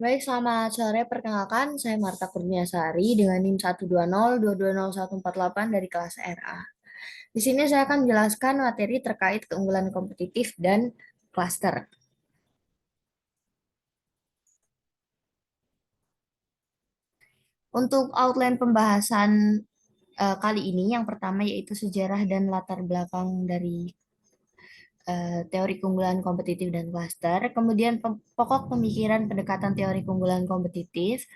Baik, selamat sore. Perkenalkan, saya Marta Kurniasari dengan NIM 120220148 dari kelas RA. Di sini saya akan menjelaskan materi terkait keunggulan kompetitif dan klaster. Untuk outline pembahasan kali ini, yang pertama yaitu sejarah dan latar belakang dari teori keunggulan kompetitif dan klaster. Kemudian pokok pemikiran pendekatan teori keunggulan kompetitif.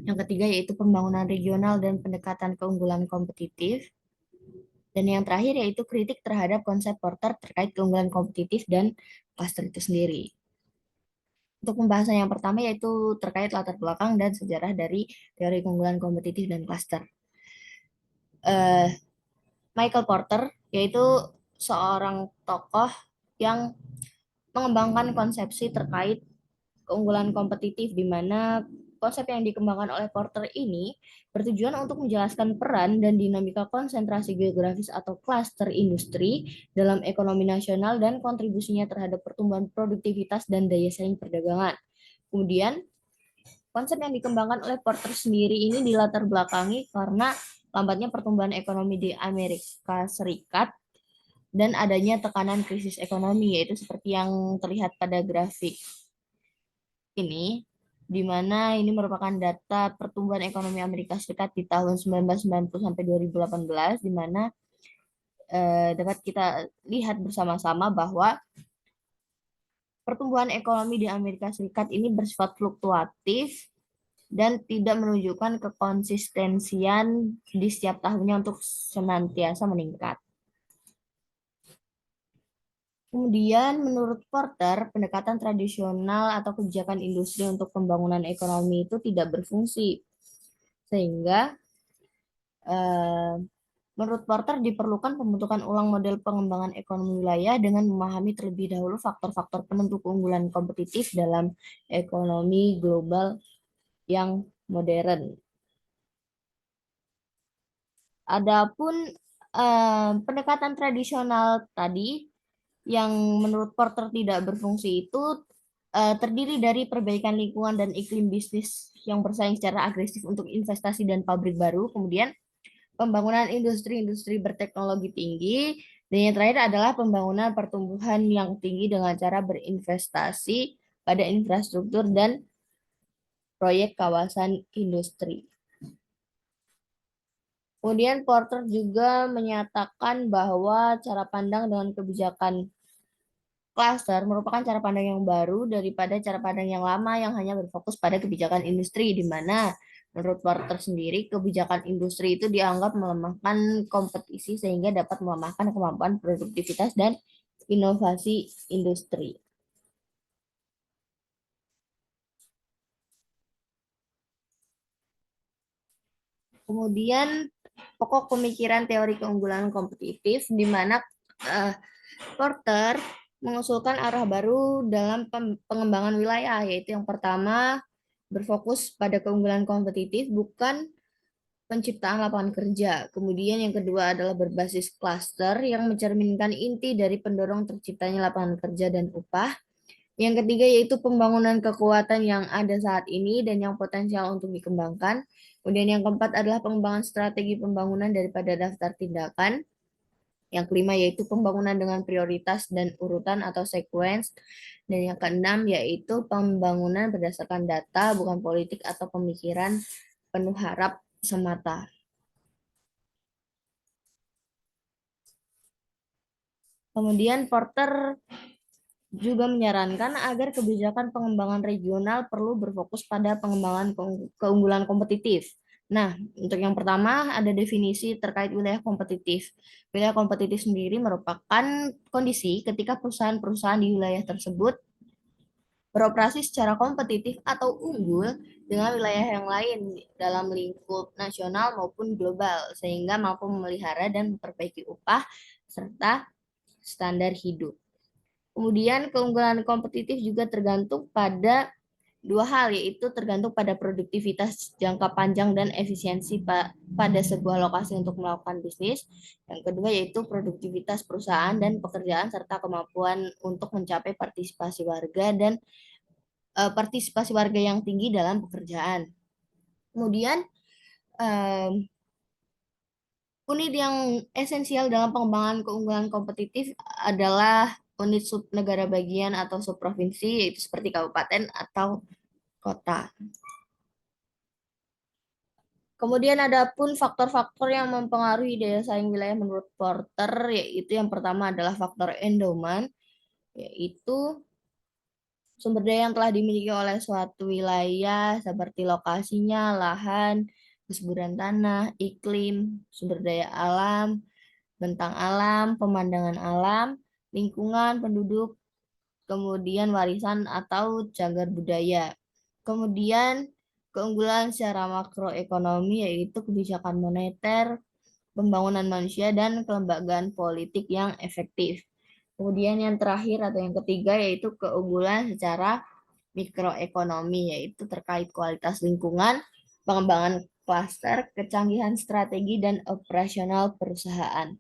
Yang ketiga yaitu pembangunan regional dan pendekatan keunggulan kompetitif. Dan yang terakhir yaitu kritik terhadap konsep Porter terkait keunggulan kompetitif dan klaster itu sendiri. Untuk pembahasan yang pertama yaitu terkait latar belakang dan sejarah dari teori keunggulan kompetitif dan klaster. Eh, Michael Porter yaitu seorang tokoh yang mengembangkan konsepsi terkait keunggulan kompetitif di mana konsep yang dikembangkan oleh Porter ini bertujuan untuk menjelaskan peran dan dinamika konsentrasi geografis atau klaster industri dalam ekonomi nasional dan kontribusinya terhadap pertumbuhan produktivitas dan daya saing perdagangan. Kemudian, konsep yang dikembangkan oleh Porter sendiri ini dilatar belakangi karena lambatnya pertumbuhan ekonomi di Amerika Serikat dan adanya tekanan krisis ekonomi, yaitu seperti yang terlihat pada grafik ini, di mana ini merupakan data pertumbuhan ekonomi Amerika Serikat di tahun 1990 sampai 2018, di mana dapat kita lihat bersama-sama bahwa pertumbuhan ekonomi di Amerika Serikat ini bersifat fluktuatif dan tidak menunjukkan kekonsistensian di setiap tahunnya untuk senantiasa meningkat. Kemudian, menurut Porter, pendekatan tradisional atau kebijakan industri untuk pembangunan ekonomi itu tidak berfungsi, sehingga eh, menurut Porter diperlukan pembentukan ulang model pengembangan ekonomi wilayah dengan memahami terlebih dahulu faktor-faktor penentu keunggulan kompetitif dalam ekonomi global yang modern. Adapun pendekatan tradisional tadi yang menurut Porter tidak berfungsi itu terdiri dari perbaikan lingkungan dan iklim bisnis yang bersaing secara agresif untuk investasi dan pabrik baru, kemudian pembangunan industri-industri berteknologi tinggi, dan yang terakhir adalah pembangunan pertumbuhan yang tinggi dengan cara berinvestasi pada infrastruktur dan proyek kawasan industri. Kemudian Porter juga menyatakan bahwa cara pandang dengan kebijakan cluster merupakan cara pandang yang baru daripada cara pandang yang lama yang hanya berfokus pada kebijakan industri, di mana menurut Porter sendiri kebijakan industri itu dianggap melemahkan kompetisi sehingga dapat melemahkan kemampuan produktivitas dan inovasi industri. Kemudian pokok pemikiran teori keunggulan kompetitif di mana uh, Porter mengusulkan arah baru dalam pengembangan wilayah, yaitu yang pertama berfokus pada keunggulan kompetitif bukan penciptaan lapangan kerja. Kemudian yang kedua adalah berbasis klaster yang mencerminkan inti dari pendorong terciptanya lapangan kerja dan upah. Yang ketiga yaitu pembangunan kekuatan yang ada saat ini dan yang potensial untuk dikembangkan. Kemudian yang keempat adalah pengembangan strategi pembangunan daripada daftar tindakan. Yang kelima yaitu pembangunan dengan prioritas dan urutan atau sequence. Dan yang keenam yaitu pembangunan berdasarkan data, bukan politik atau pemikiran penuh harap semata. Kemudian Porter juga menyarankan agar kebijakan pengembangan regional perlu berfokus pada pengembangan keunggulan kompetitif. Nah, untuk yang pertama ada definisi terkait wilayah kompetitif. Wilayah kompetitif sendiri merupakan kondisi ketika perusahaan-perusahaan di wilayah tersebut beroperasi secara kompetitif atau unggul dengan wilayah yang lain dalam lingkup nasional maupun global, sehingga mampu memelihara dan memperbaiki upah serta standar hidup. Kemudian keunggulan kompetitif juga tergantung pada dua hal, yaitu tergantung pada produktivitas jangka panjang dan efisiensi pada sebuah lokasi untuk melakukan bisnis. Yang kedua yaitu produktivitas perusahaan dan pekerjaan serta kemampuan untuk mencapai partisipasi warga dan partisipasi warga yang tinggi dalam pekerjaan. Kemudian unit yang esensial dalam pengembangan keunggulan kompetitif adalah unit sub negara bagian atau sub provinsi, yaitu seperti kabupaten atau kota. Kemudian ada pun faktor-faktor yang mempengaruhi daya saing wilayah menurut Porter, yaitu yang pertama adalah faktor endowment, yaitu sumber daya yang telah dimiliki oleh suatu wilayah seperti lokasinya, lahan, kesuburan tanah, iklim, sumber daya alam, bentang alam, pemandangan alam, lingkungan, penduduk, kemudian warisan atau cagar budaya. Kemudian keunggulan secara makroekonomi yaitu kebijakan moneter, pembangunan manusia, dan kelembagaan politik yang efektif. Kemudian yang terakhir atau yang ketiga yaitu keunggulan secara mikroekonomi, yaitu terkait kualitas lingkungan, pengembangan klaster, kecanggihan strategi, dan operasional perusahaan.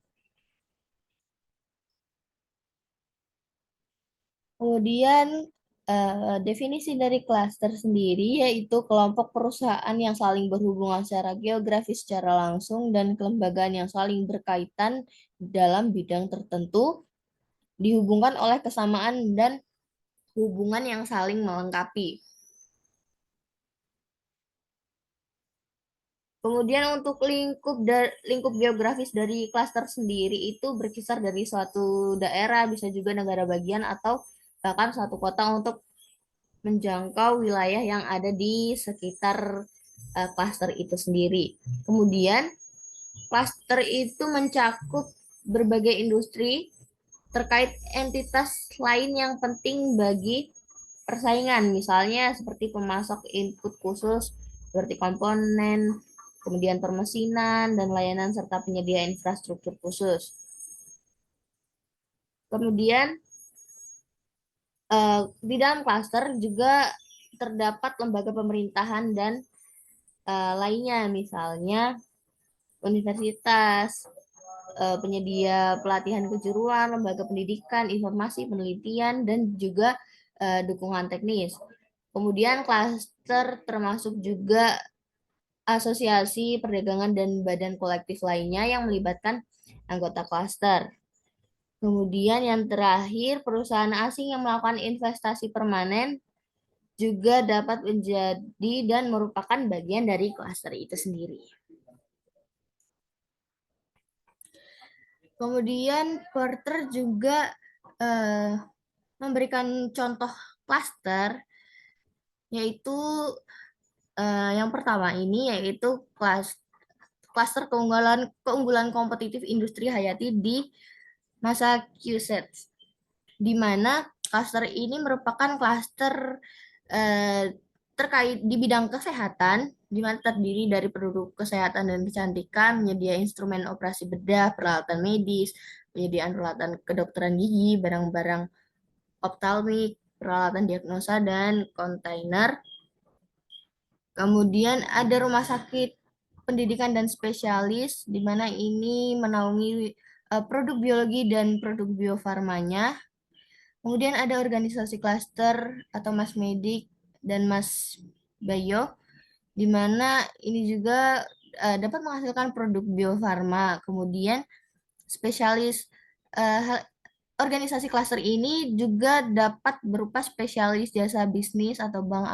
Kemudian definisi dari klaster sendiri yaitu kelompok perusahaan yang saling berhubungan secara geografis secara langsung dan kelembagaan yang saling berkaitan dalam bidang tertentu dihubungkan oleh kesamaan dan hubungan yang saling melengkapi. Kemudian untuk lingkup geografis dari klaster sendiri itu berkisar dari suatu daerah, bisa juga negara bagian atau bahkan suatu kota untuk menjangkau wilayah yang ada di sekitar klaster itu sendiri. Kemudian klaster itu mencakup berbagai industri terkait entitas lain yang penting bagi persaingan, misalnya seperti pemasok input khusus seperti komponen, kemudian permesinan dan layanan serta penyedia infrastruktur khusus. Kemudian di dalam klaster juga terdapat lembaga pemerintahan dan lainnya, misalnya universitas, penyedia pelatihan kejuruan, lembaga pendidikan, informasi, penelitian, dan juga dukungan teknis. Kemudian klaster termasuk juga asosiasi perdagangan dan badan kolektif lainnya yang melibatkan anggota klaster. Kemudian yang terakhir, perusahaan asing yang melakukan investasi permanen juga dapat menjadi dan merupakan bagian dari klaster itu sendiri. Kemudian Porter juga eh, memberikan contoh klaster, yaitu yang pertama ini yaitu klaster keunggulan kompetitif industri hayati di Massachusetts, di mana klaster ini merupakan klaster eh, terkait di bidang kesehatan, di mana terdiri dari produk kesehatan dan kecantikan, menyedia instrumen operasi bedah, peralatan medis, penyediaan peralatan kedokteran gigi, barang-barang optalmik, peralatan diagnosa, dan kontainer. Kemudian ada rumah sakit pendidikan dan spesialis, di mana ini menaungi produk biologi dan produk biofarmanya. Kemudian ada organisasi klaster atau Mas Medik dan Mas Bayo, di mana ini juga dapat menghasilkan produk biofarma. Kemudian spesialis organisasi klaster ini juga dapat berupa spesialis jasa bisnis atau bank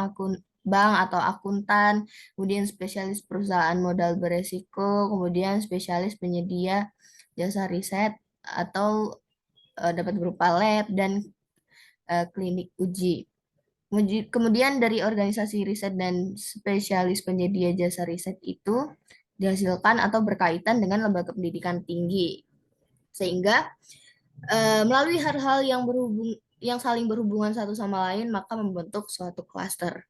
atau akuntan, kemudian spesialis perusahaan modal beresiko, kemudian spesialis penyedia jasa riset atau dapat berupa lab dan klinik uji. Kemudian dari organisasi riset dan spesialis penyedia jasa riset itu dihasilkan atau berkaitan dengan lembaga pendidikan tinggi. Sehingga melalui hal-hal yang saling berhubungan satu sama lain maka membentuk suatu klaster.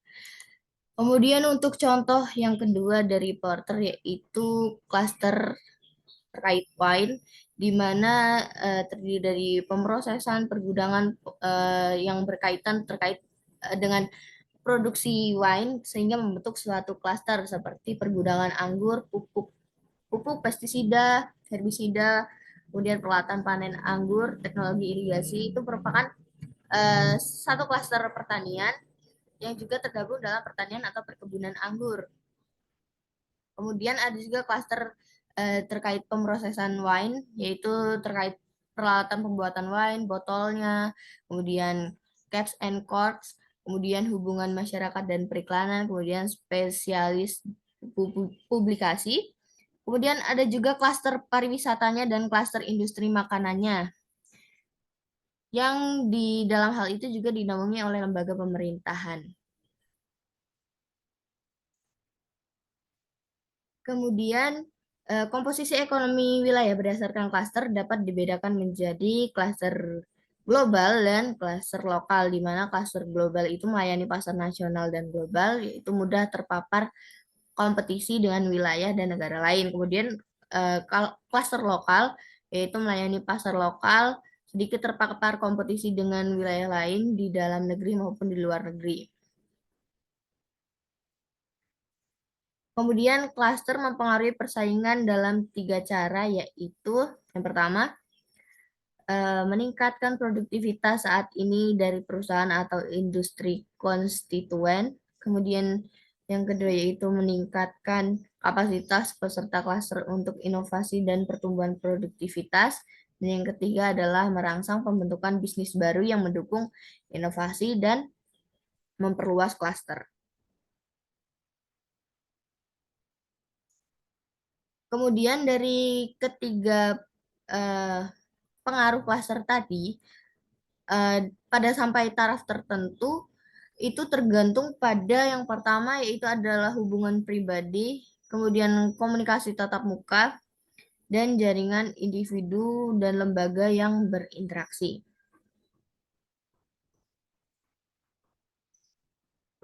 Kemudian untuk contoh yang kedua dari Porter yaitu klaster terkait wine, di mana terdiri dari pemrosesan pergudangan yang berkaitan terkait dengan produksi wine sehingga membentuk suatu klaster seperti pergudangan anggur, pupuk pestisida, herbisida, kemudian peralatan panen anggur, teknologi irigasi itu merupakan satu klaster pertanian yang juga tergabung dalam pertanian atau perkebunan anggur. Kemudian ada juga klaster terkait pemrosesan wine, yaitu terkait peralatan pembuatan wine, botolnya, kemudian caps and corks, kemudian hubungan masyarakat dan periklanan, kemudian spesialis publikasi. Kemudian ada juga klaster pariwisatanya dan klaster industri makanannya, yang di dalam hal itu juga dinaungi oleh lembaga pemerintahan. Kemudian komposisi ekonomi wilayah berdasarkan klaster dapat dibedakan menjadi klaster global dan klaster lokal, di mana klaster global itu melayani pasar nasional dan global, yaitu mudah terpapar kompetisi dengan wilayah dan negara lain. Kemudian klaster lokal yaitu melayani pasar lokal, sedikit terpapar kompetisi dengan wilayah lain di dalam negeri maupun di luar negeri. Kemudian klaster mempengaruhi persaingan dalam 3 cara, yaitu yang pertama, meningkatkan produktivitas saat ini dari perusahaan atau industri konstituen. Kemudian yang kedua yaitu meningkatkan kapasitas peserta klaster untuk inovasi dan pertumbuhan produktivitas. Dan yang ketiga adalah merangsang pembentukan bisnis baru yang mendukung inovasi dan memperluas klaster. Kemudian dari ketiga eh, pengaruh klaster tadi, pada sampai taraf tertentu itu tergantung pada yang pertama yaitu adalah hubungan pribadi, kemudian komunikasi tatap muka, dan jaringan individu dan lembaga yang berinteraksi.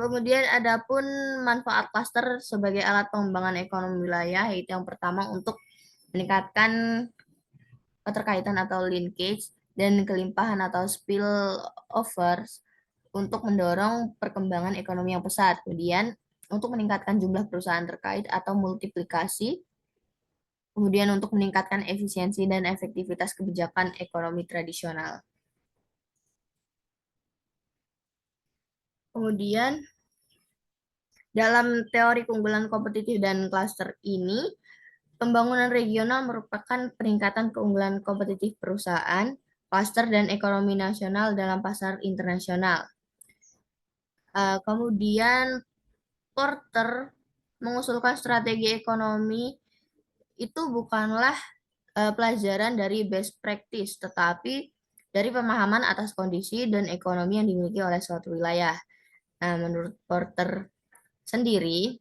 Kemudian adapun manfaat klaster sebagai alat pengembangan ekonomi wilayah, yaitu yang pertama untuk meningkatkan keterkaitan atau linkage dan kelimpahan atau spillovers untuk mendorong perkembangan ekonomi yang pesat. Kemudian untuk meningkatkan jumlah perusahaan terkait atau multiplikasi, kemudian untuk meningkatkan efisiensi dan efektivitas kebijakan ekonomi tradisional. Kemudian dalam teori keunggulan kompetitif dan klaster ini, pembangunan regional merupakan peningkatan keunggulan kompetitif perusahaan, klaster, dan ekonomi nasional dalam pasar internasional. Kemudian Porter mengusulkan strategi ekonomi itu bukanlah pelajaran dari best practice, tetapi dari pemahaman atas kondisi dan ekonomi yang dimiliki oleh suatu wilayah. Nah, menurut Porter sendiri,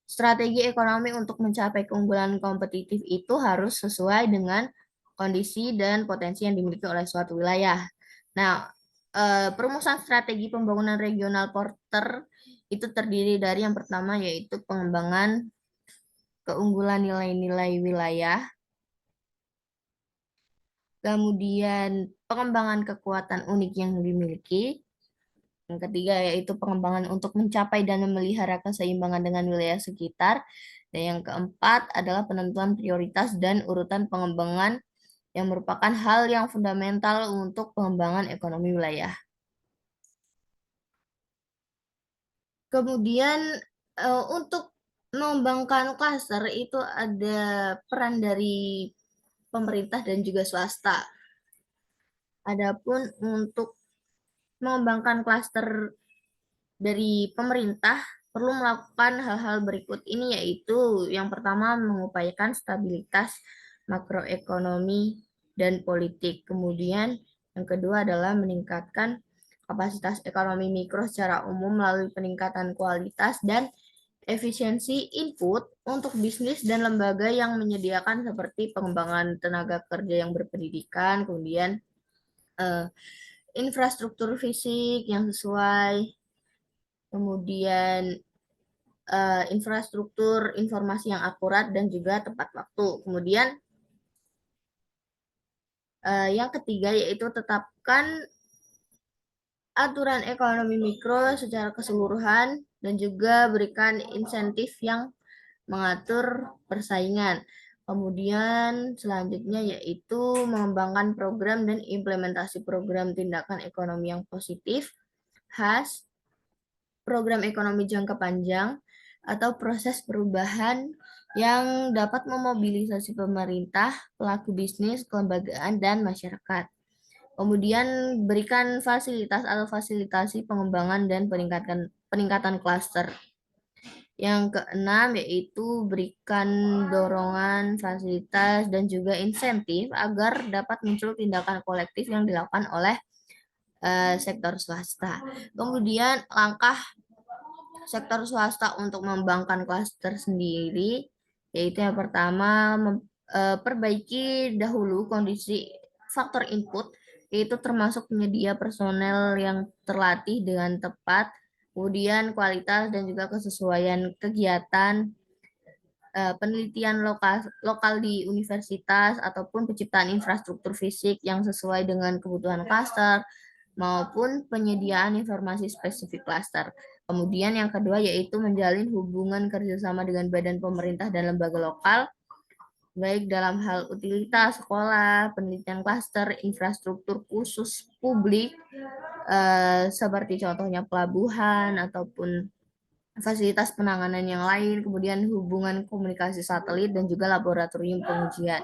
strategi ekonomi untuk mencapai keunggulan kompetitif itu harus sesuai dengan kondisi dan potensi yang dimiliki oleh suatu wilayah. Nah, perumusan strategi pembangunan regional Porter itu terdiri dari yang pertama yaitu pengembangan keunggulan nilai-nilai wilayah, kemudian pengembangan kekuatan unik yang dimiliki, yang ketiga yaitu pengembangan untuk mencapai dan memelihara keseimbangan dengan wilayah sekitar, dan yang keempat adalah penentuan prioritas dan urutan pengembangan yang merupakan hal yang fundamental untuk pengembangan ekonomi wilayah. Kemudian untuk mengembangkan klaster itu ada peran dari pemerintah dan juga swasta. Adapun untuk mengembangkan klaster dari pemerintah perlu melakukan hal-hal berikut ini, yaitu yang pertama mengupayakan stabilitas makroekonomi dan politik. Kemudian yang kedua adalah meningkatkan kapasitas ekonomi mikro secara umum melalui peningkatan kualitas dan efisiensi input untuk bisnis dan lembaga yang menyediakan seperti pengembangan tenaga kerja yang berpendidikan, kemudian eh, infrastruktur fisik yang sesuai, kemudian infrastruktur informasi yang akurat dan juga tepat waktu. Kemudian yang ketiga yaitu tetapkan aturan ekonomi mikro secara keseluruhan dan juga berikan insentif yang mengatur persaingan. Kemudian selanjutnya yaitu mengembangkan program dan implementasi program tindakan ekonomi yang positif, khas, program ekonomi jangka panjang, atau proses perubahan yang dapat memobilisasi pemerintah, pelaku bisnis, kelembagaan, dan masyarakat. Kemudian berikan fasilitas atau fasilitasi pengembangan dan peningkatan klaster. Yang keenam yaitu berikan dorongan, fasilitas, dan juga insentif agar dapat muncul tindakan kolektif yang dilakukan oleh sektor swasta. Kemudian langkah sektor swasta untuk mengembangkan klaster sendiri, yaitu yang pertama perbaiki dahulu kondisi faktor input, yaitu termasuk penyedia personel yang terlatih dengan tepat, kemudian kualitas dan juga kesesuaian kegiatan, penelitian lokal di universitas ataupun penciptaan infrastruktur fisik yang sesuai dengan kebutuhan klaster maupun penyediaan informasi spesifik klaster. Kemudian yang kedua yaitu menjalin hubungan kerjasama dengan badan pemerintah dan lembaga lokal, baik dalam hal utilitas, sekolah, penelitian klaster, infrastruktur khusus publik, seperti contohnya pelabuhan ataupun fasilitas penanganan yang lain, kemudian hubungan komunikasi satelit dan juga laboratorium pengujian.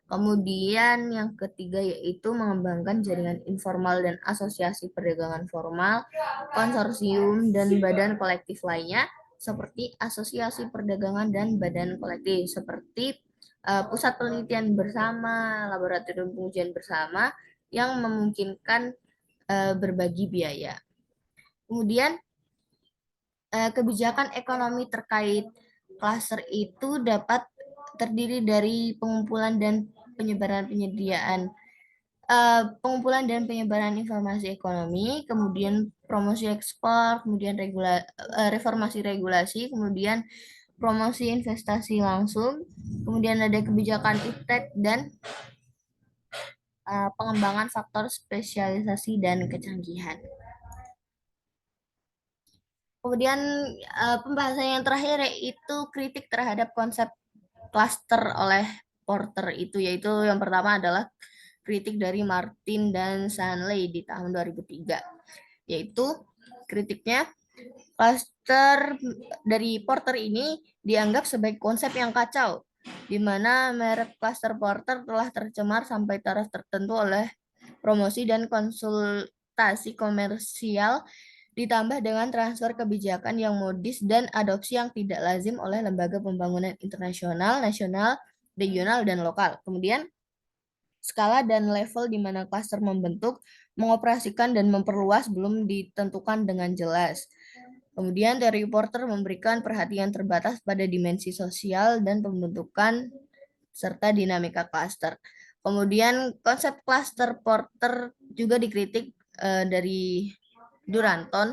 Kemudian yang ketiga yaitu mengembangkan jaringan informal dan asosiasi perdagangan formal, konsorsium dan badan kolektif lainnya seperti asosiasi perdagangan dan badan kolektif seperti pusat penelitian bersama, laboratorium pengujian bersama yang memungkinkan berbagi biaya. Kemudian kebijakan ekonomi terkait klaster itu dapat terdiri dari pengumpulan dan penyebaran informasi ekonomi, kemudian promosi ekspor, kemudian reformasi regulasi, kemudian promosi investasi langsung, kemudian ada kebijakan iptek dan pengembangan faktor spesialisasi dan kecanggihan. Kemudian pembahasan yang terakhir yaitu kritik terhadap konsep klaster oleh Porter itu, yaitu yang pertama adalah kritik dari Martin dan Stanley di tahun 2003, yaitu kritiknya klaster dari Porter ini dianggap sebagai konsep yang kacau, di mana merek klaster Porter telah tercemar sampai taraf tertentu oleh promosi dan konsultasi komersial ditambah dengan transfer kebijakan yang modis dan adopsi yang tidak lazim oleh lembaga pembangunan internasional, nasional, regional, dan lokal. Kemudian, skala dan level di mana klaster membentuk, mengoperasikan, dan memperluas belum ditentukan dengan jelas. Kemudian, teori Porter memberikan perhatian terbatas pada dimensi sosial dan pembentukan serta dinamika klaster. Kemudian, konsep klaster Porter juga dikritik dari Duranton,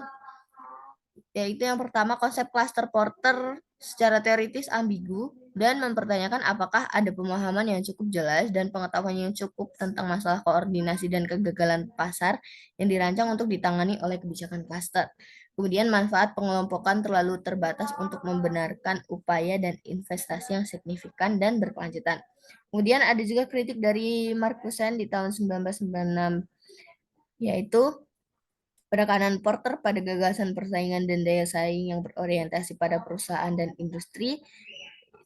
yaitu yang pertama konsep cluster Porter secara teoritis ambigu dan mempertanyakan apakah ada pemahaman yang cukup jelas dan pengetahuan yang cukup tentang masalah koordinasi dan kegagalan pasar yang dirancang untuk ditangani oleh kebijakan cluster. Kemudian manfaat pengelompokan terlalu terbatas untuk membenarkan upaya dan investasi yang signifikan dan berkelanjutan. Kemudian ada juga kritik dari Markusen di tahun 1996, yaitu penekanan Porter pada gagasan persaingan dan daya saing yang berorientasi pada perusahaan dan industri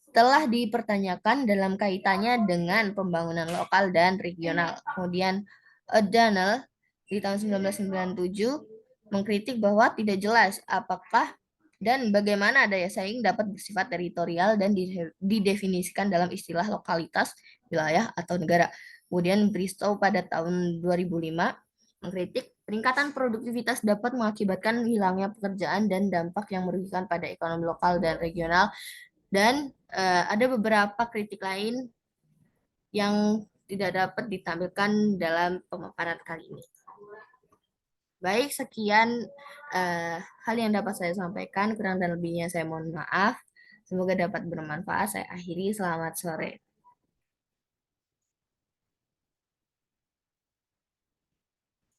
telah dipertanyakan dalam kaitannya dengan pembangunan lokal dan regional. Kemudian O'Donnell di tahun 1997 mengkritik bahwa tidak jelas apakah dan bagaimana daya saing dapat bersifat teritorial dan didefinisikan dalam istilah lokalitas, wilayah, atau negara. Kemudian Bristow pada tahun 2005 mengkritik peningkatan produktivitas dapat mengakibatkan hilangnya pekerjaan dan dampak yang merugikan pada ekonomi lokal dan regional. Dan ada beberapa kritik lain yang tidak dapat ditampilkan dalam pemaparan kali ini. Baik, sekian hal yang dapat saya sampaikan. Kurang dan lebihnya saya mohon maaf. Semoga dapat bermanfaat. Saya akhiri. Selamat sore.